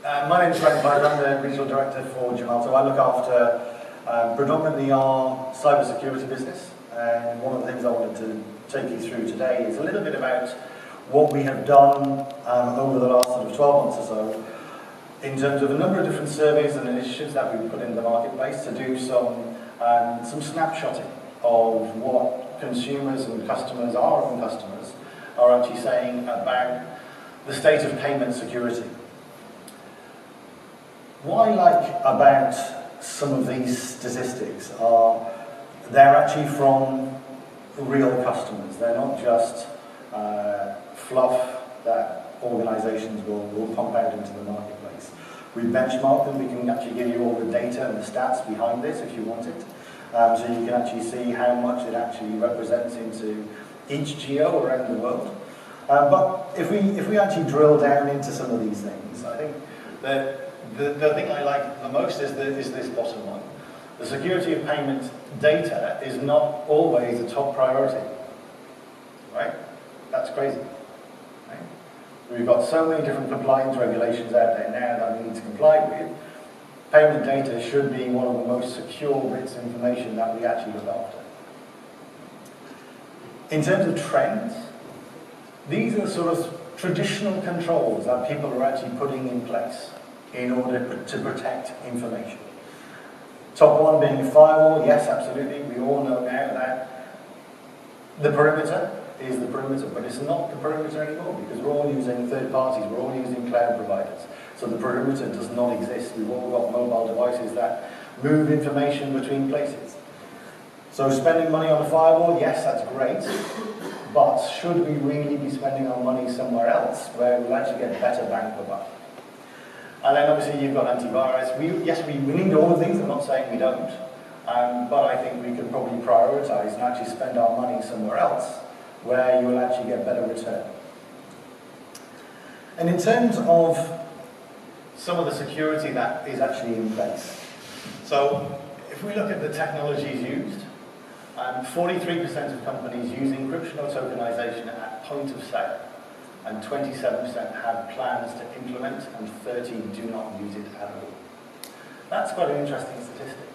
My name is Frank Piper. I'm the Regional Director for Gemalto. I look after predominantly our cybersecurity business, and one of the things I wanted to take you through today is a little bit about what we have done over the last sort of 12 months or so in terms of a number of different surveys and initiatives that we've put in the marketplace to do some snapshotting of what consumers and customers, our own customers, are actually saying about the state of payment security. What I like about some of these statistics are they're actually from real customers. They're not just fluff that organisations will pump out into the marketplace. We benchmark them. We can actually give you all the data and the stats behind this if you want it. So you can actually see how much it actually represents into each geo around the world. But if we actually drill down into some of these things, I think that the thing I like the most is this bottom one. The security of payment data is not always a top priority, right? That's crazy, right? We've got so many different compliance regulations out there now that we need to comply with. Payment data should be one of the most secure bits of information that we actually look after. In terms of trends, these are sort of traditional controls that people are actually putting in place in order to protect information. Top one being firewall, yes, absolutely. We all know now that the perimeter is the perimeter, but it's not the perimeter anymore because we're all using third parties, we're all using cloud providers. So the perimeter does not exist. We've all got mobile devices that move information between places. So spending money on a firewall, yes, that's great, but should we really be spending our money somewhere else where we'll actually get better bang for buck? And then obviously you've got antivirus. Yes, we need all of these. I'm not saying we don't, but I think we could probably prioritise and actually spend our money somewhere else where you will actually get better return. And in terms of some of the security that is actually in place. So if we look at the technologies used, 43% of companies use encryption or tokenization at point of sale, and 27% have plans to implement, and 30% do not use it at all. That's quite an interesting statistic,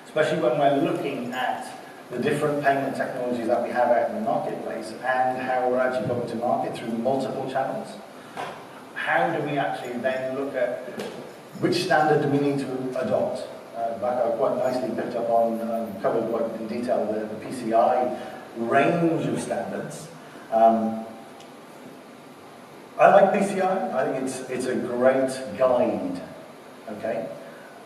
especially when we're looking at the different payment technologies that we have out in the marketplace and how we're actually going to market through multiple channels. How do we actually then look at which standard do we need to adopt? Like I quite nicely picked up on, covered quite in detail, the PCI range of standards. I like PCI. I think it's a great guide. Okay,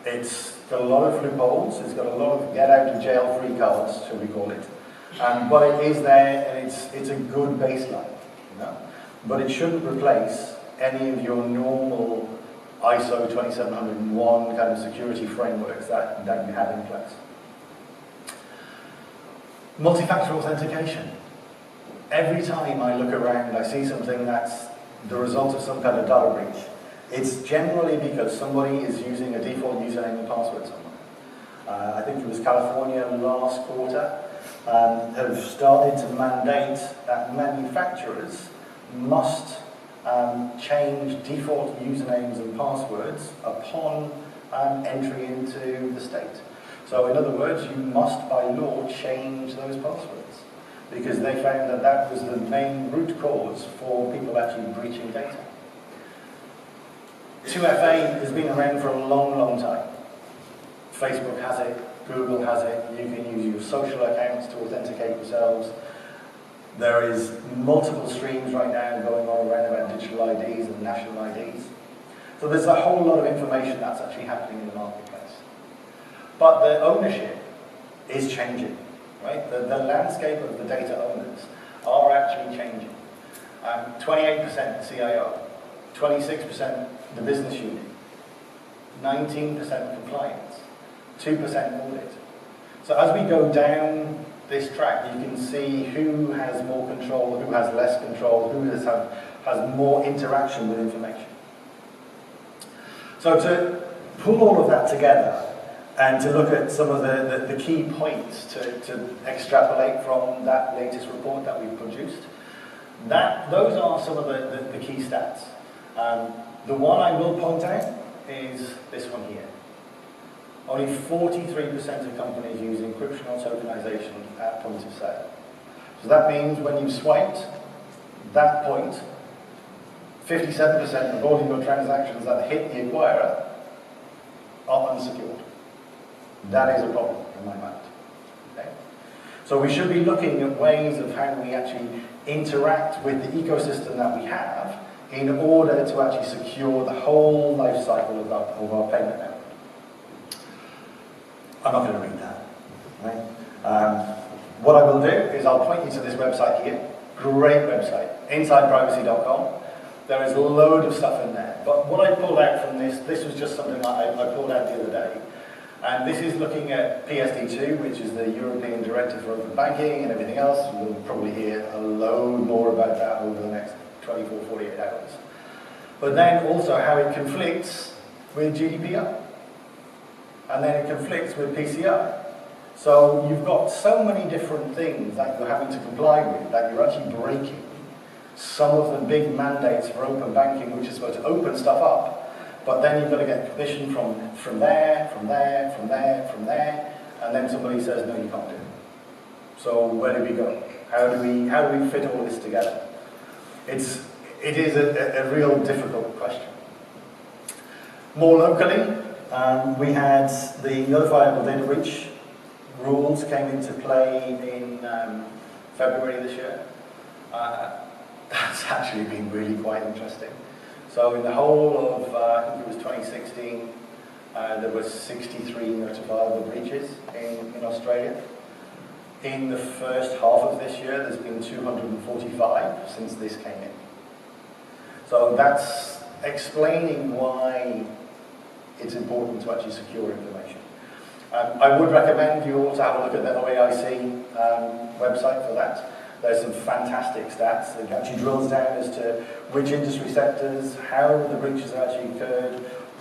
it's got a lot of loopholes. It's got a lot of get out of jail free cards, shall we call it? But it is there, and it's a good baseline. You know? But it shouldn't replace any of your normal ISO 27001 kind of security frameworks that you have in place. Multi-factor authentication. Every time I look around, I see something that's the result of some kind of data breach. It's generally because somebody is using a default username and password somewhere. I think it was California last quarter have started to mandate that manufacturers must change default usernames and passwords upon entry into the state. So in other words, you must by law change those passwords because they found that that was the main root cause for people actually breaching data. 2FA has been around for a long, long time. Facebook has it, Google has it, you can use your social accounts to authenticate yourselves. There is multiple streams right now going on around about digital IDs and national IDs. So there's a whole lot of information that's actually happening in the marketplace. But the ownership is changing, right? The landscape of the data owners are actually changing. 28% CIO, 26% the business unit, 19% compliance, 2% audit. So as we go down this track, you can see who has more control, who has less control, who has more interaction with information. So to pull all of that together and to look at some of the key points to extrapolate from that latest report that we've produced, those are some of the key stats. The one I will point out is this one here. Only 43% of companies use encryption or tokenization at point of sale. So that means when you swiped that point, 57% of all your transactions that hit the acquirer are unsecured. That is a problem in my mind. Okay? So we should be looking at ways of how we actually interact with the ecosystem that we have in order to actually secure the whole life cycle of our payment network. I'm not going to read that. Right? What I will do is I'll point you to this website here. Great website, insideprivacy.com. There is a load of stuff in there. But what I pulled out from this was just something that I pulled out the other day. And this is looking at PSD2, which is the European Directive for Open Banking and everything else. We'll probably hear a load more about that over the next 24, 48 hours. But then also how it conflicts with GDPR. And then it conflicts with PCI. So you've got so many different things that you're having to comply with that you're actually breaking some of the big mandates for open banking, which is supposed to open stuff up, but then you've got to get permission from there, and then somebody says, no, you can't do it. So where do we go? How do we fit all this together? It is a real difficult question. More locally, we had the notifiable data breach rules came into play in February this year. That's actually been really quite interesting. So in the whole of, I think it was 2016, there were 63 notifiable breaches in Australia. In the first half of this year, there's been 245 since this came in. So that's explaining why it's important to actually secure information. I would recommend you all to have a look at the OAIC website for that. There's some fantastic stats that actually drills down as to which industry sectors, how the breaches actually occurred,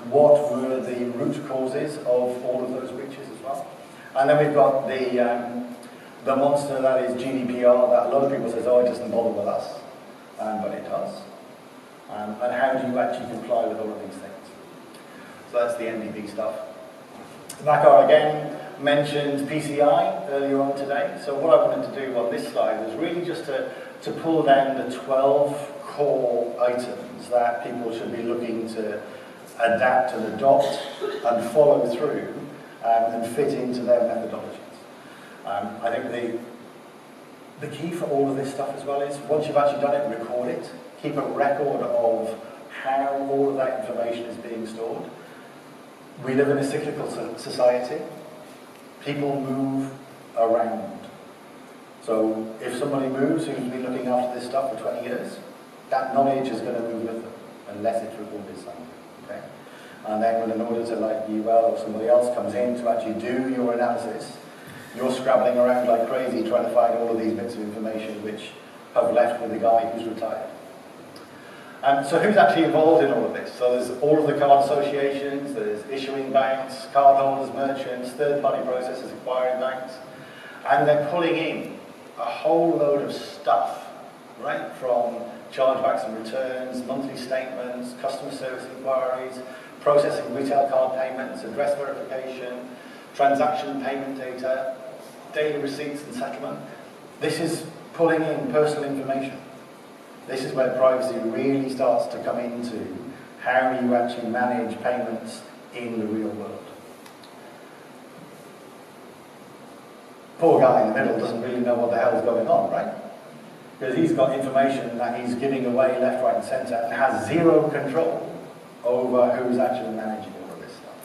what were the root causes of all of those breaches as well. And then we've got the monster that is GDPR that a lot of people say, oh, it doesn't bother with us, but it does. And how do you actually comply with all of these things? So that's the NDB stuff. Makar again mentioned PCI earlier on today. So what I wanted to do on this slide was really just to pull down the 12 core items that people should be looking to adapt and adopt and follow through and fit into their methodologies. I think the key for all of this stuff as well is once you've actually done it, record it. Keep a record of how all of that information is being stored. We live in a cyclical society. People move around. So if somebody moves who's been looking after this stuff for 20 years, that knowledge is going to move with them, unless it's recorded somewhere. Okay? And then when an auditor like UL or somebody else comes in to actually do your analysis, you're scrabbling around like crazy trying to find all of these bits of information which have left with the guy who's retired. So who's actually involved in all of this? So there's all of the card associations, there's issuing banks, cardholders, merchants, third-party processors, acquiring banks, and they're pulling in a whole load of stuff, right? From chargebacks and returns, monthly statements, customer service inquiries, processing retail card payments, address verification, transaction payment data, daily receipts and settlement. This is pulling in personal information. This is where privacy really starts to come into how you actually manage payments in the real world. Poor guy in the middle doesn't really know what the hell is going on, right? Because he's got information that he's giving away left, right and centre and has zero control over who's actually managing all of this stuff.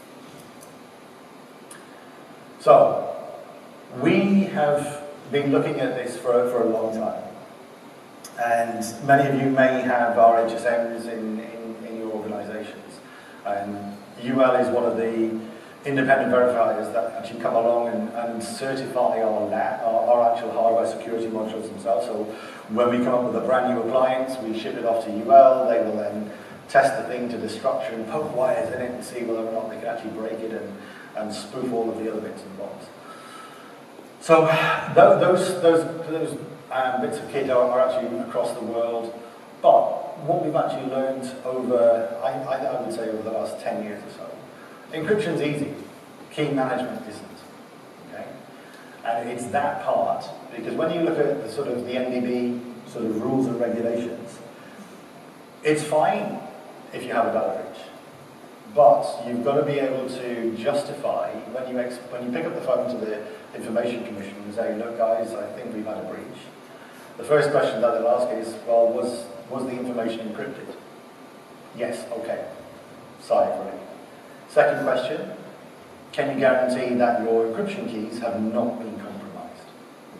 So, we have been looking at this for a long time. And many of you may have RHSMs in your organisations. And UL is one of the independent verifiers that actually come along and certify our actual hardware security modules themselves. So when we come up with a brand new appliance, we ship it off to UL, they will then test the thing to destruction, poke wires in it and see whether or not they can actually break it and spoof all of the other bits and bobs. So those bits of kit are actually across the world, but what we've actually learned over, I would say over the last 10 years or so, encryption's easy, key management isn't. Okay? And it's that part, because when you look at the sort of the NDB sort of rules and regulations, it's fine if you have a data breach. But you've got to be able to justify, when you pick up the phone to the Information Commission and say, look guys, I think we've had a breach. The first question that they'll ask is, well, was the information encrypted? Yes, okay. Sigh for it. Second question, can you guarantee that your encryption keys have not been compromised?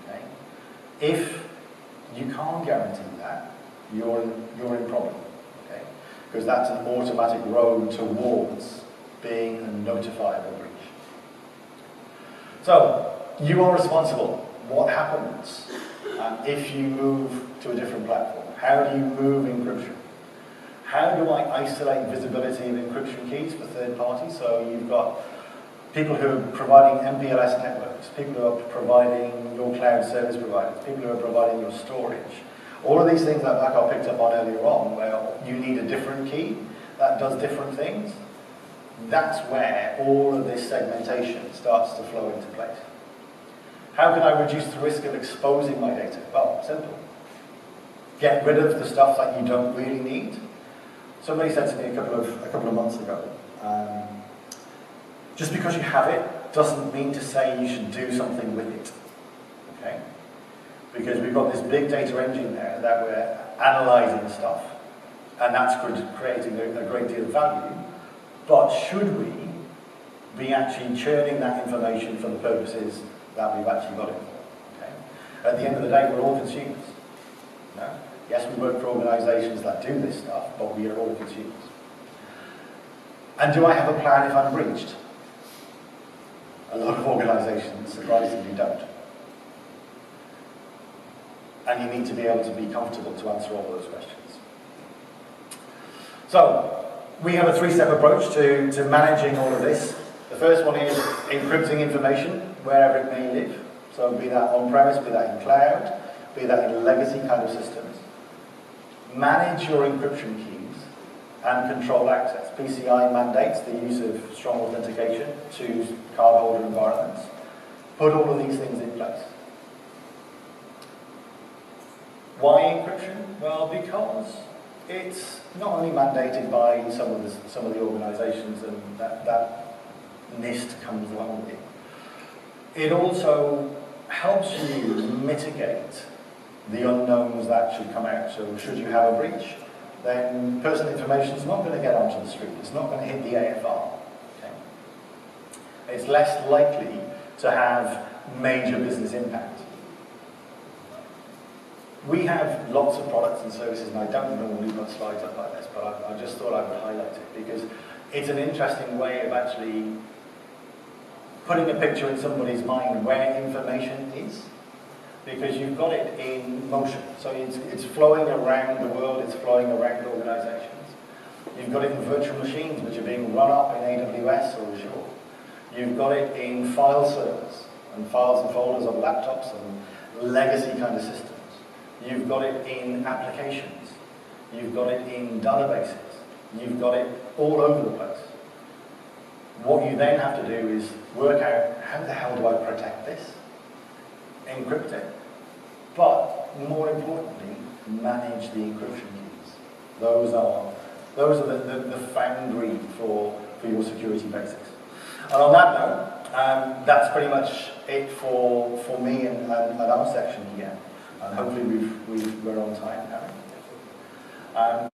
Okay. If you can't guarantee that, you're in problem. Okay. Because that's an automatic road towards being a notifiable breach. So, you are responsible. What happens if you move to a different platform? How do you move encryption? How do I isolate visibility of encryption keys for third parties? So you've got people who are providing MPLS networks, people who are providing your cloud service providers, people who are providing your storage. All of these things that Bakar picked up on earlier on, where you need a different key that does different things, that's where all of this segmentation starts to flow into place. How can I reduce the risk of exposing my data? Well, simple. Get rid of the stuff that you don't really need. Somebody said to me a couple of months ago, just because you have it doesn't mean to say you should do something with it. Okay? Because we've got this big data engine there that we're analysing stuff, and that's creating a great deal of value. But should we be actually churning that information for the purposes that we've actually got it for? Okay? At the end of the day, we're all consumers. No? Yes, we work for organisations that do this stuff, but we are all consumers. And do I have a plan if I'm breached? A lot of organisations, surprisingly, don't. And you need to be able to be comfortable to answer all those questions. So, we have a three-step approach to managing all of this. The first one is encrypting information wherever it may live. So be that on-premise, be that in cloud, be that in legacy kind of systems. Manage your encryption keys and control access. PCI mandates the use of strong authentication to cardholder environments. Put all of these things in place. Why encryption? Well, because it's not only mandated by some of the organisations, and that NIST comes along with it. It also helps you mitigate the unknowns that should come out. So should you have a breach, then personal information is not going to get onto the street. It's not going to hit the AFR. Okay? It's less likely to have major business impact. We have lots of products and services, and I don't normally put slides up like this, but I just thought I would highlight it because it's an interesting way of actually putting a picture in somebody's mind where information is, because you've got it in motion. So it's flowing around the world, it's flowing around organizations. You've got it in virtual machines, which are being run up in AWS or Azure. You've got it in file servers, and files and folders on laptops and legacy kind of systems. You've got it in applications. You've got it in databases. You've got it all over the place. What you then have to do is work out, how the hell do I protect this? Encrypt it. But more importantly, manage the encryption keys. Those are the foundry for your security basics. And on that note, that's pretty much it for me and our section here. And hopefully we're on time now.